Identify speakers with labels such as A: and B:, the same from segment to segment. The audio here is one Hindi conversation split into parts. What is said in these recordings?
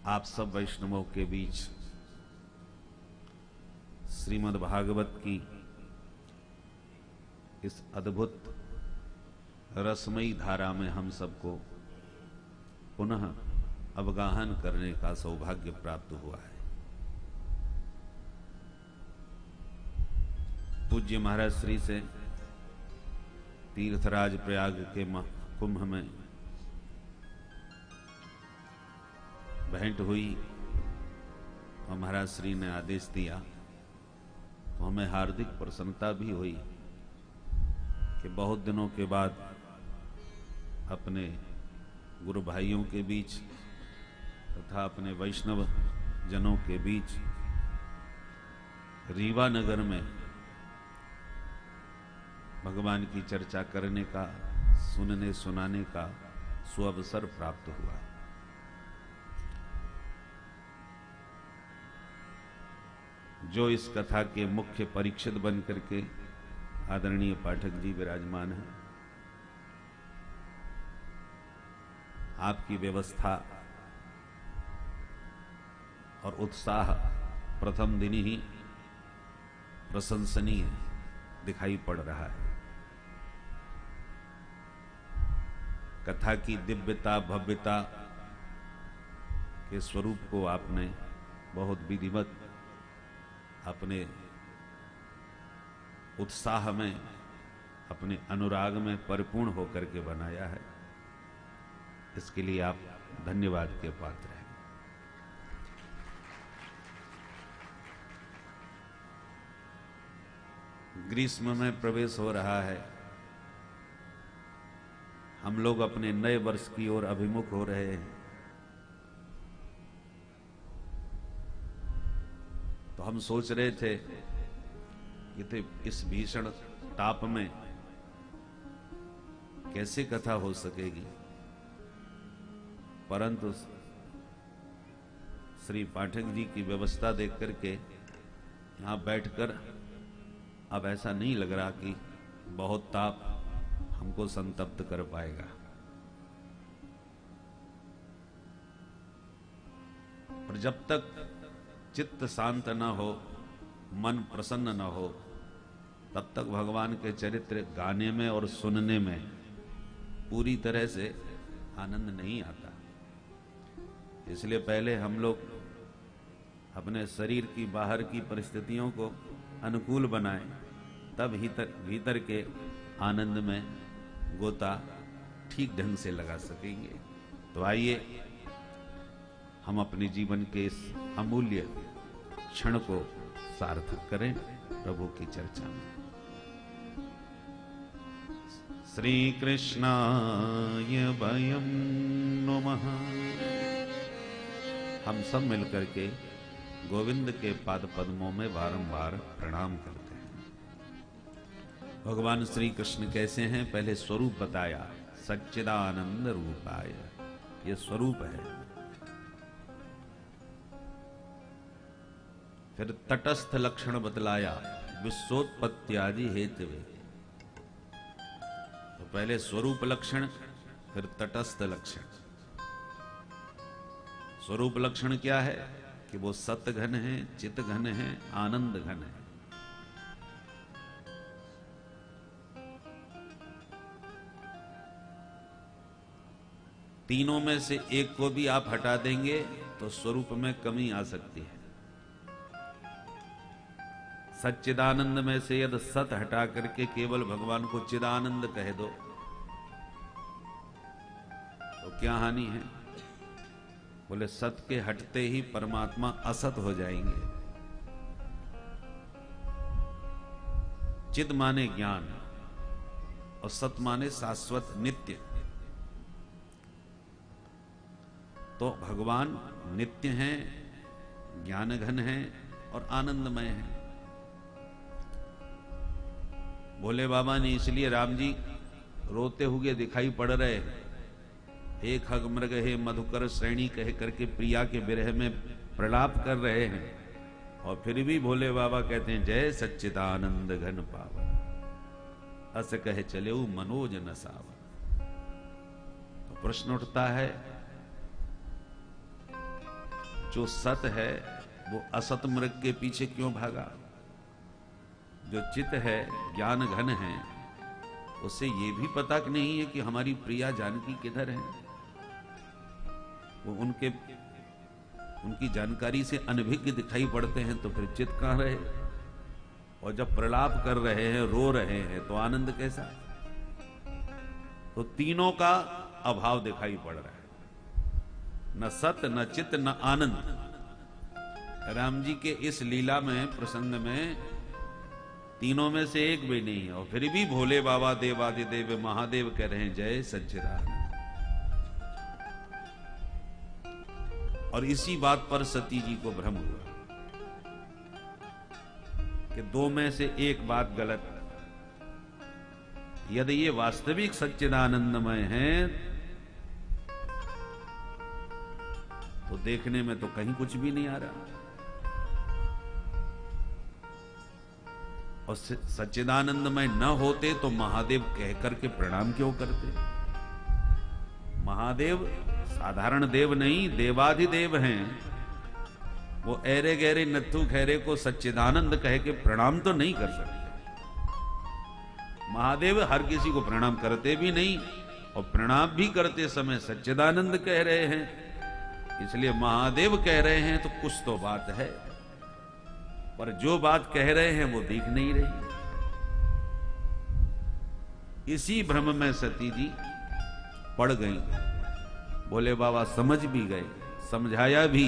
A: आप सब वैष्णवों के बीच श्रीमद् भागवत की इस अद्भुत रसमयी धारा में हम सबको पुनः अवगाहन करने का सौभाग्य प्राप्त हुआ है। पूज्य महाराज श्री से तीर्थराज प्रयाग के कुंभ में भेंट हुई और महाराज श्री ने आदेश दिया तो हमें हार्दिक प्रसन्नता भी हुई कि बहुत दिनों के बाद अपने गुरु भाइयों के बीच तथा अपने वैष्णव जनों के बीच रीवा नगर में भगवान की चर्चा करने का, सुनने सुनाने का सुअवसर प्राप्त हुआ। जो इस कथा के मुख्य परीक्षित बन करके आदरणीय पाठक जी विराजमान हैं, आपकी व्यवस्था और उत्साह प्रथम दिन ही प्रशंसनीय दिखाई पड़ रहा है। कथा की दिव्यता भव्यता के स्वरूप को आपने बहुत विधिवत अपने उत्साह में, अपने अनुराग में परिपूर्ण होकर के बनाया है। इसके लिए आप धन्यवाद के पात्र हैं। ग्रीष्म में प्रवेश हो रहा है, हम लोग अपने नए वर्ष की ओर अभिमुख हो रहे हैं। तो हम सोच रहे थे कि इस भीषण ताप में कैसे कथा हो सकेगी, परंतु श्री पाठक जी की व्यवस्था देख करके यहां बैठकर अब ऐसा नहीं लग रहा कि बहुत ताप हमको संतप्त कर पाएगा। पर जब तक चित्त शांत न हो, मन प्रसन्न न हो, तब तक भगवान के चरित्र गाने में और सुनने में पूरी तरह से आनंद नहीं आता। इसलिए पहले हम लोग अपने शरीर की बाहर की परिस्थितियों को अनुकूल बनाएं, तब भीतर के आनंद में गोता ठीक ढंग से लगा सकेंगे। तो आइए हम अपने जीवन के इस अमूल्य क्षण को सार्थक करें प्रभु की चर्चा में। श्री कृष्णाय वयं नमः। हम सब मिलकर के गोविंद के पाद पद्मों में बारंबार प्रणाम करते हैं। भगवान श्री कृष्ण कैसे हैं, पहले स्वरूप बताया, सच्चिदानंद रूपाय, ये स्वरूप है। फिर तटस्थ लक्षण बतलाया, विश्वोत्पत्ति आदि हेतुवे। तो पहले स्वरूप लक्षण, फिर तटस्थ लक्षण। स्वरूप लक्षण क्या है कि वो सत घन है, चित घन है, आनंद घन है। तीनों में से एक को भी आप हटा देंगे तो स्वरूप में कमी आ सकती है। सच्चिदानंद में से यदि सत हटा करके केवल भगवान को चिदानंद कह दो तो क्या हानि है? बोले सत के हटते ही परमात्मा असत हो जाएंगे। चिद माने ज्ञान और सत माने शाश्वत नित्य। तो भगवान नित्य हैं, ज्ञान घन हैं और आनंदमय हैं। भोले बाबा ने इसलिए राम जी रोते हुए दिखाई पड़ रहे हैं। हे खग मृग हे मधुकर श्रेणी कह करके प्रिया के विरह में प्रलाप कर रहे हैं, और फिर भी भोले बाबा कहते हैं जय सच्चिदानंद घन पावन, अस कहे चले मनोज न सावन। तो प्रश्न उठता है जो सत है वो असत मृग के पीछे क्यों भागा? जो चित है, ज्ञान घन है, उससे ये भी पता नहीं है कि हमारी प्रिया जानकी किधर है। वो उनकी जानकारी से अनभिज्ञ दिखाई पड़ते हैं, तो फिर चित कहां रहे? और जब प्रलाप कर रहे हैं, रो रहे हैं, तो आनंद कैसा? तो तीनों का अभाव दिखाई पड़ रहा है, न सत, न चित, न आनंद। राम जी के इस लीला में, प्रसंग में तीनों में से एक भी नहीं है, और फिर भी भोले बाबा देवादिदेव महादेव कह रहे हैं जय सच्चिदानंद। और इसी बात पर सती जी को भ्रम हुआ कि दो में से एक बात गलत। यदि ये वास्तविक सच्चिदानंदमय हैं तो देखने में तो कहीं कुछ भी नहीं आ रहा। और सच्चिदानंदमय न होते तो महादेव कह करके प्रणाम क्यों करते? महादेव साधारण देव नहीं, देवाधिदेव हैं। वो ऐरे गहरे नत्थु खैरे को सच्चिदानंद कह के प्रणाम तो नहीं कर सकते। महादेव हर किसी को प्रणाम करते भी नहीं, और प्रणाम भी करते समय सच्चिदानंद कह रहे हैं। इसलिए महादेव कह रहे हैं तो कुछ तो बात है, पर जो बात कह रहे हैं वो दिख नहीं रही। इसी भ्रम में सती जी पड़ गई। भोले बाबा समझ भी गए, समझाया भी,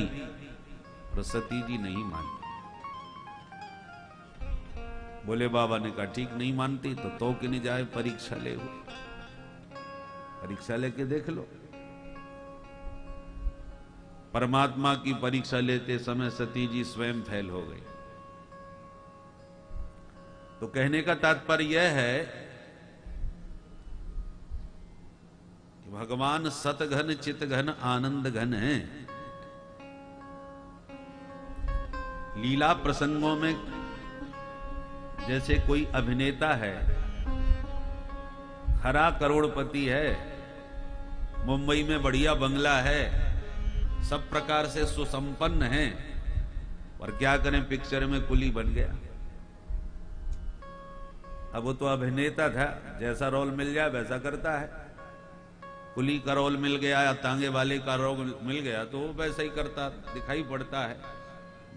A: पर सती जी नहीं मानी। भोले बाबा ने कहा ठीक नहीं मानती तो कि नहीं जाए परीक्षा ले, परीक्षा लेके देख लो। परमात्मा की परीक्षा लेते समय सती जी स्वयं फेल हो गई। तो कहने का तात्पर्य यह है कि भगवान सतघन चितघन आनंद घन है। लीला प्रसंगों में जैसे कोई अभिनेता है, खरा करोड़पति है, मुंबई में बढ़िया बंगला है, सब प्रकार से सुसंपन्न है, और क्या करें पिक्चर में कुली बन गया। अब वो तो अभिनेता था, जैसा रोल मिल जाए वैसा करता है। कुली का रोल मिल गया या तांगे वाले का रोल मिल गया तो वो वैसा ही करता दिखाई पड़ता है।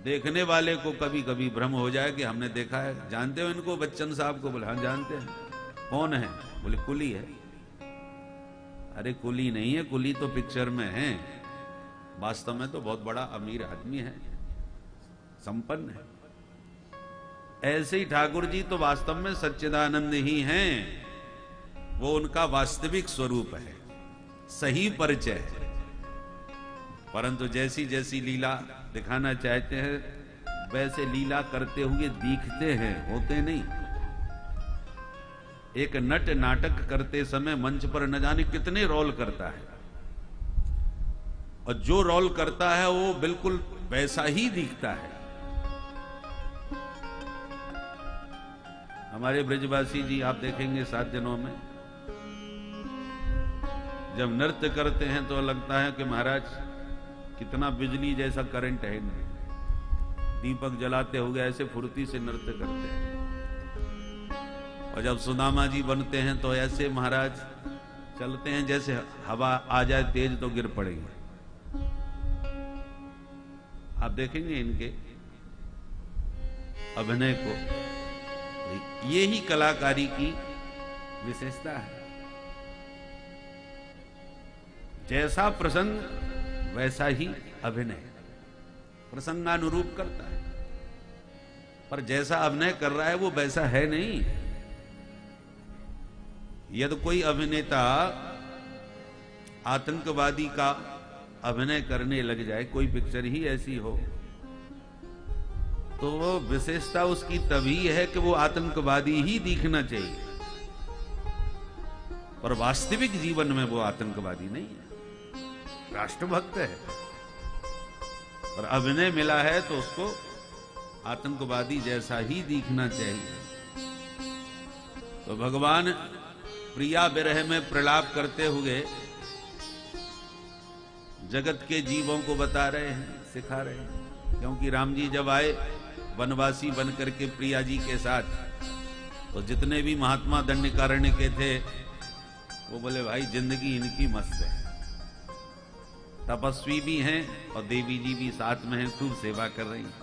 A: देखने वाले को कभी कभी भ्रम हो जाए कि हमने देखा है। जानते हो इनको, बच्चन साहब को? बोले हाँ जानते हैं। कौन है? बोले कुली है। अरे कुली नहीं है, कुली तो पिक्चर में है, वास्तव में तो बहुत बड़ा अमीर आदमी है, संपन्न है। ऐसे ही ठाकुर जी तो वास्तव में सच्चिदानंद ही हैं, वो उनका वास्तविक स्वरूप है, सही परिचय है। परंतु जैसी जैसी लीला दिखाना चाहते हैं वैसे लीला करते हुए दिखते हैं, होते नहीं। एक नट नाटक करते समय मंच पर न जाने कितने रोल करता है, और जो रोल करता है वो बिल्कुल वैसा ही दिखता है। हमारे ब्रजवासी जी आप देखेंगे 7 दिनों में जब नृत्य करते हैं तो लगता है कि महाराज कितना बिजली जैसा करंट है इनमें। दीपक जलाते हुए ऐसे फुर्ती से नृत्य करते हैं, और जब सुदामा जी बनते हैं तो ऐसे महाराज चलते हैं जैसे हवा आ जाए तेज तो गिर पड़ेगी। आप देखेंगे इनके अभिनय को, ये ही कलाकारी की विशेषता है। जैसा प्रसंग वैसा ही अभिनय, प्रसंगानुरूप करता है, पर जैसा अभिनय कर रहा है वो वैसा है नहीं। यदि कोई अभिनेता आतंकवादी का अभिनय करने लग जाए, कोई पिक्चर ही ऐसी हो, तो वो विशेषता उसकी तभी है कि वो आतंकवादी ही दिखना चाहिए, पर वास्तविक जीवन में वो आतंकवादी नहीं है, राष्ट्रभक्त है। और अभिनय मिला है तो उसको आतंकवादी जैसा ही दिखना चाहिए। तो भगवान प्रिया विरह में प्रलाप करते हुए जगत के जीवों को बता रहे हैं, सिखा रहे हैं। क्योंकि राम जी जब आए वनवासी बन करके प्रिया जी के साथ, तो जितने भी महात्मा दंडकारण्य के थे वो बोले भाई जिंदगी इनकी मस्त है, तपस्वी भी हैं और देवी जी भी साथ में हैं, खूब सेवा कर रही हैं।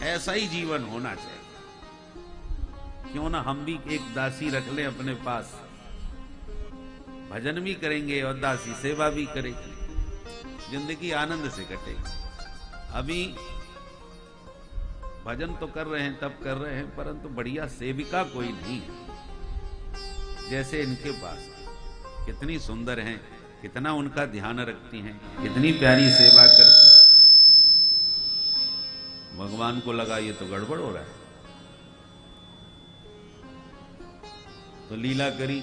A: ऐसा ही जीवन होना चाहिए। क्यों ना हम भी एक दासी रख लें अपने पास, भजन भी करेंगे और दासी सेवा भी करेगी, जिंदगी आनंद से कटेगी। अभी भजन तो कर रहे हैं, तब कर रहे हैं, परंतु बढ़िया सेविका कोई नहीं है जैसे इनके पास। कितनी सुंदर हैं, कितना उनका ध्यान रखती हैं, कितनी प्यारी सेवा करती हैं। भगवान को लगा ये तो गड़बड़ हो रहा है, तो लीला करी,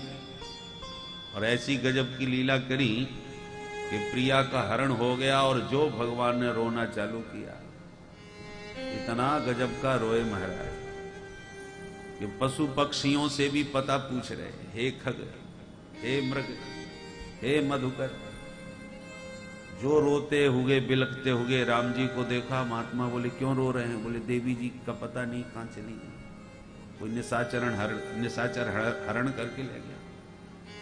A: और ऐसी गजब की लीला करी कि प्रिया का हरण हो गया और जो भगवान ने रोना चालू किया, इतना गजब का रोए महाराज कि पशु पक्षियों से भी पता पूछ रहे, हे खग, हे मृग, हे मधुकर, जो रोते हुए बिलखते हुए राम जी को देखा। महात्मा बोले क्यों रो रहे हैं? बोले देवी जी का पता नहीं कहां चली गई, कोई निशाचर हरण करके ले गया।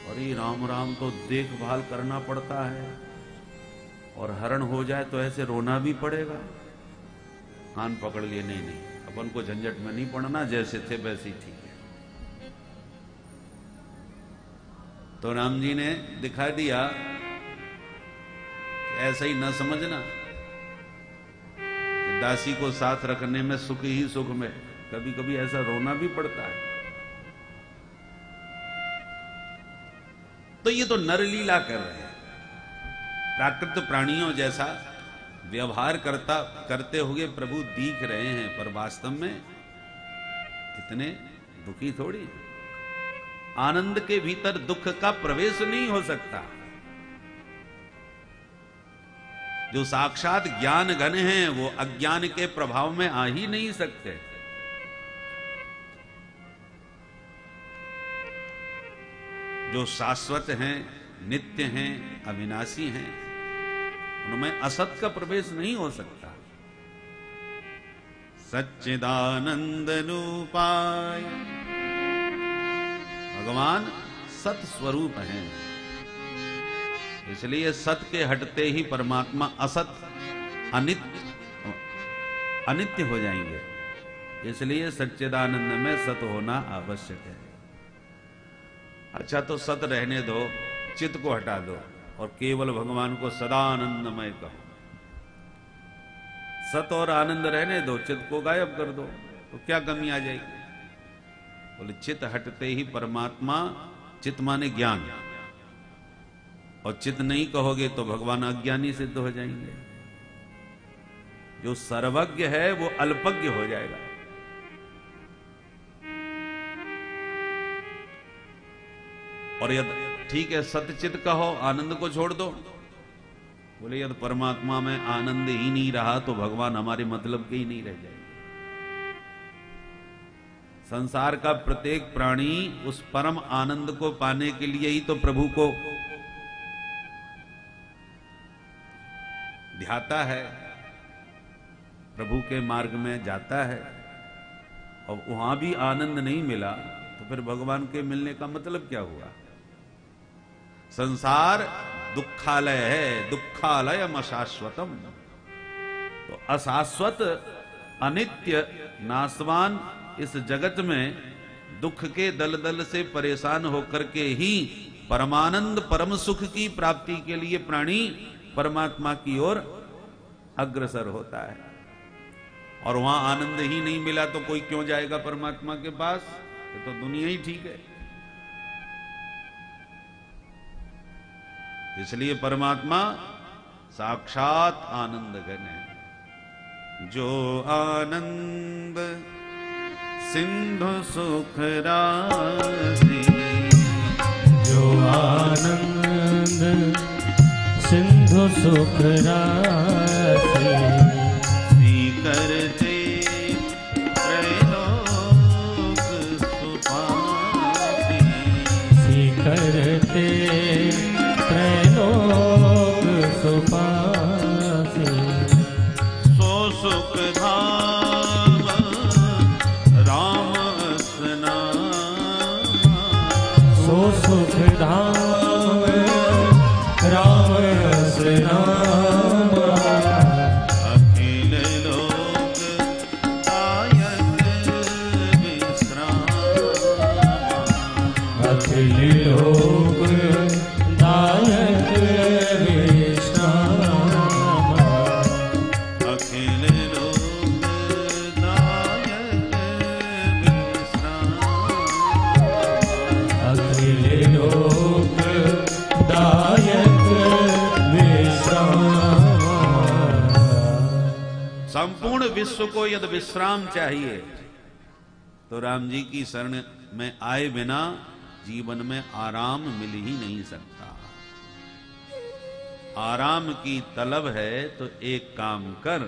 A: अरे राम राम, तो देखभाल करना पड़ता है, और हरण हो जाए तो ऐसे रोना भी पड़ेगा। कान पकड़ लिए, नहीं नहीं, अपन को झंझट में नहीं पड़ना, जैसे थे वैसे ही ठीक है। तो राम जी ने दिखा दिया, ऐसा ही न समझना, दासी को साथ रखने में सुख ही सुख में कभी कभी ऐसा रोना भी पड़ता है। तो ये तो नरलीला कर रहे हैं, प्राकृत प्राणियों जैसा व्यवहार करते हुए प्रभु दिख रहे हैं, पर वास्तव में इतने दुखी थोड़ी। आनंद के भीतर दुख का प्रवेश नहीं हो सकता। जो साक्षात ज्ञान घन हैं वो अज्ञान के प्रभाव में आ ही नहीं सकते। जो शाश्वत हैं, नित्य हैं, अविनाशी हैं, उनमें असत का प्रवेश नहीं हो सकता। सच्चिदानंद रूपाय, भगवान सत स्वरूप हैं, इसलिए सत के हटते ही परमात्मा असत अनित्य हो जाएंगे। इसलिए सच्चिदानंद में सत होना आवश्यक है। अच्छा, तो सत रहने दो, चित्त को हटा दो और केवल भगवान को सदानंदमय कहो। सत और आनंद रहने दो, चित्त को गायब कर दो, तो क्या कमी आ जाएगी? बोले चित्त हटते ही परमात्मा, चित्त माने ज्ञान, और चित्त नहीं कहोगे तो भगवान अज्ञानी सिद्ध हो जाएंगे। जो सर्वज्ञ है वो अल्पज्ञ हो जाएगा। और यदि ठीक है सत्यचित कहो, आनंद को छोड़ दो, बोले यदि परमात्मा में आनंद ही नहीं रहा तो भगवान हमारे मतलब के ही नहीं रह जाएंगे। संसार का प्रत्येक प्राणी उस परम आनंद को पाने के लिए ही तो प्रभु को ध्याता है, प्रभु के मार्ग में जाता है, और वहां भी आनंद नहीं मिला तो फिर भगवान के मिलने का मतलब क्या हुआ? संसार दुखालय है, दुखालयम अशाश्वतम। तो अशाश्वत, अनित्य, नाशवान इस जगत में दुख के दलदल से परेशान होकर के ही परमानंद, परम सुख की प्राप्ति के लिए प्राणी परमात्मा की ओर अग्रसर होता है। और वहां आनंद ही नहीं मिला तो कोई क्यों जाएगा परमात्मा के पास? ये तो दुनिया ही ठीक है। इसलिए परमात्मा साक्षात आनंद घन है। जो आनंद सिंधु सुख राशि,
B: जो आनंद सिंधु सुख राशि,
A: करते त्रैलोक सुपाति,
B: करते त्रैलोक हो सुख धाम राम रस नाम।
A: अखिल लोक दायक विश्राम,
B: अखिल लोक दायक विश्राम,
A: अखिल लोक दायक विश्राम,
B: अखिल लोक दायक विश्राम।
A: संपूर्ण विश्व को यदि विश्राम चाहिए तो राम जी की शरण में आए बिना जीवन में आराम मिल ही नहीं सकता। आराम की तलब है तो एक काम कर,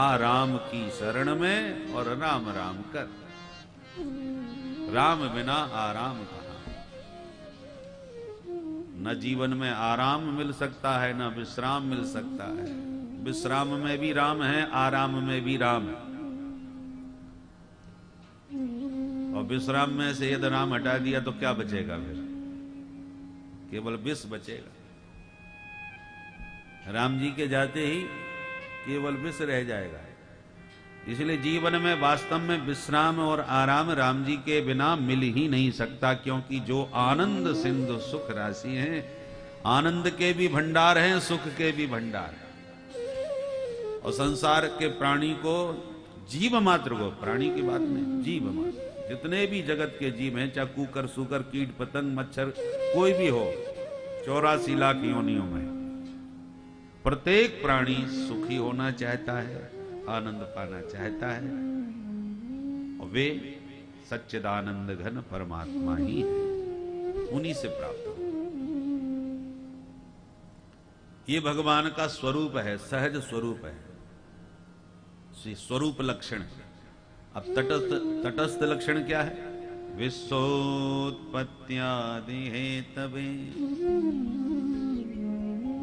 A: आराम की शरण में और राम राम कर। राम बिना आराम कहाँ। न जीवन में आराम मिल सकता है, न विश्राम मिल सकता है। विश्राम में भी राम है, आराम में भी राम है। और विश्राम में से यदि राम हटा दिया तो क्या बचेगा फिर? केवल विष बचेगा। राम जी के जाते ही केवल विष रह जाएगा। इसलिए जीवन में वास्तव में विश्राम और आराम राम जी के बिना मिल ही नहीं सकता, क्योंकि जो आनंद सिंधु सुख राशि हैं, आनंद के भी भंडार हैं, सुख के भी भंडार हैं। और संसार के प्राणी को, जीव मात्र को, प्राणी की बात नहीं, जीव मात्र, जितने भी जगत के जीव हैं, चाहे कुकर, सूकर, कीट, पतंग, मच्छर, कोई भी हो, 84 लाख योनियों में प्रत्येक प्राणी सुखी होना चाहता है, आनंद पाना चाहता है। और वे सच्चिदानंद घन परमात्मा ही है, उन्हीं से प्राप्त हो। ये भगवान का स्वरूप है, सहज स्वरूप है, स्वरूप लक्षण। अब तटस्थ लक्षण क्या है? विश्वोत्पत्त्यादि हेतवे,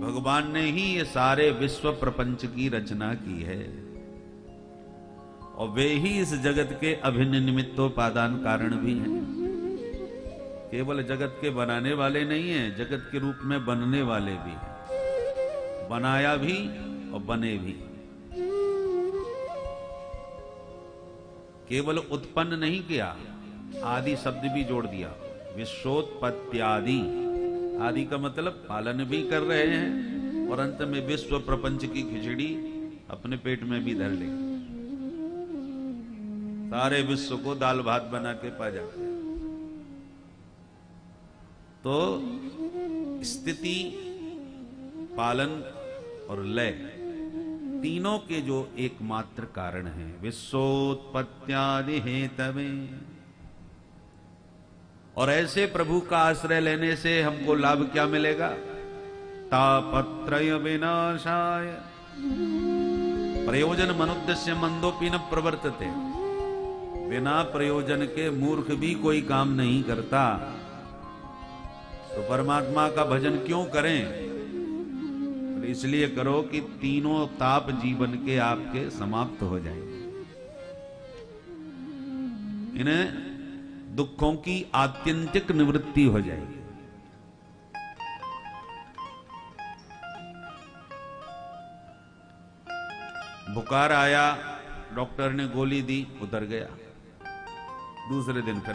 A: भगवान ने ही ये सारे विश्व प्रपंच की रचना की है और वे ही इस जगत के अभिन्न निमित्तोपादान कारण भी हैं। केवल जगत के बनाने वाले नहीं हैं, जगत के रूप में बनने वाले भी हैं, बनाया भी और बने भी। केवल उत्पन्न नहीं किया, आदि शब्द भी जोड़ दिया। विश्वोत्पत्त्यादि, आदि का मतलब पालन भी कर रहे हैं और अंत में विश्व प्रपंच की खिचड़ी अपने पेट में भी धर ले। सारे विश्व को दाल भात बना के पा जाते हैं। तो स्थिति, पालन और लय, तीनों के जो एकमात्र कारण हैं। विश्वोत्पत्त्यादि हेतवे। और ऐसे प्रभु का आश्रय लेने से हमको लाभ क्या मिलेगा? तापत्रय विनाशाय प्रयोजन मनुद्देश्य मंदोपि न प्रवर्तते। बिना प्रयोजन के मूर्ख भी कोई काम नहीं करता। तो परमात्मा का भजन क्यों करें? इसलिए करो कि तीनों ताप जीवन के आपके समाप्त हो जाएंगे। इन्हें दुखों की आत्यंतिक निवृत्ति हो जाएगी। बुखार आया, डॉक्टर ने गोली दी, उतर गया। दूसरे दिन फिर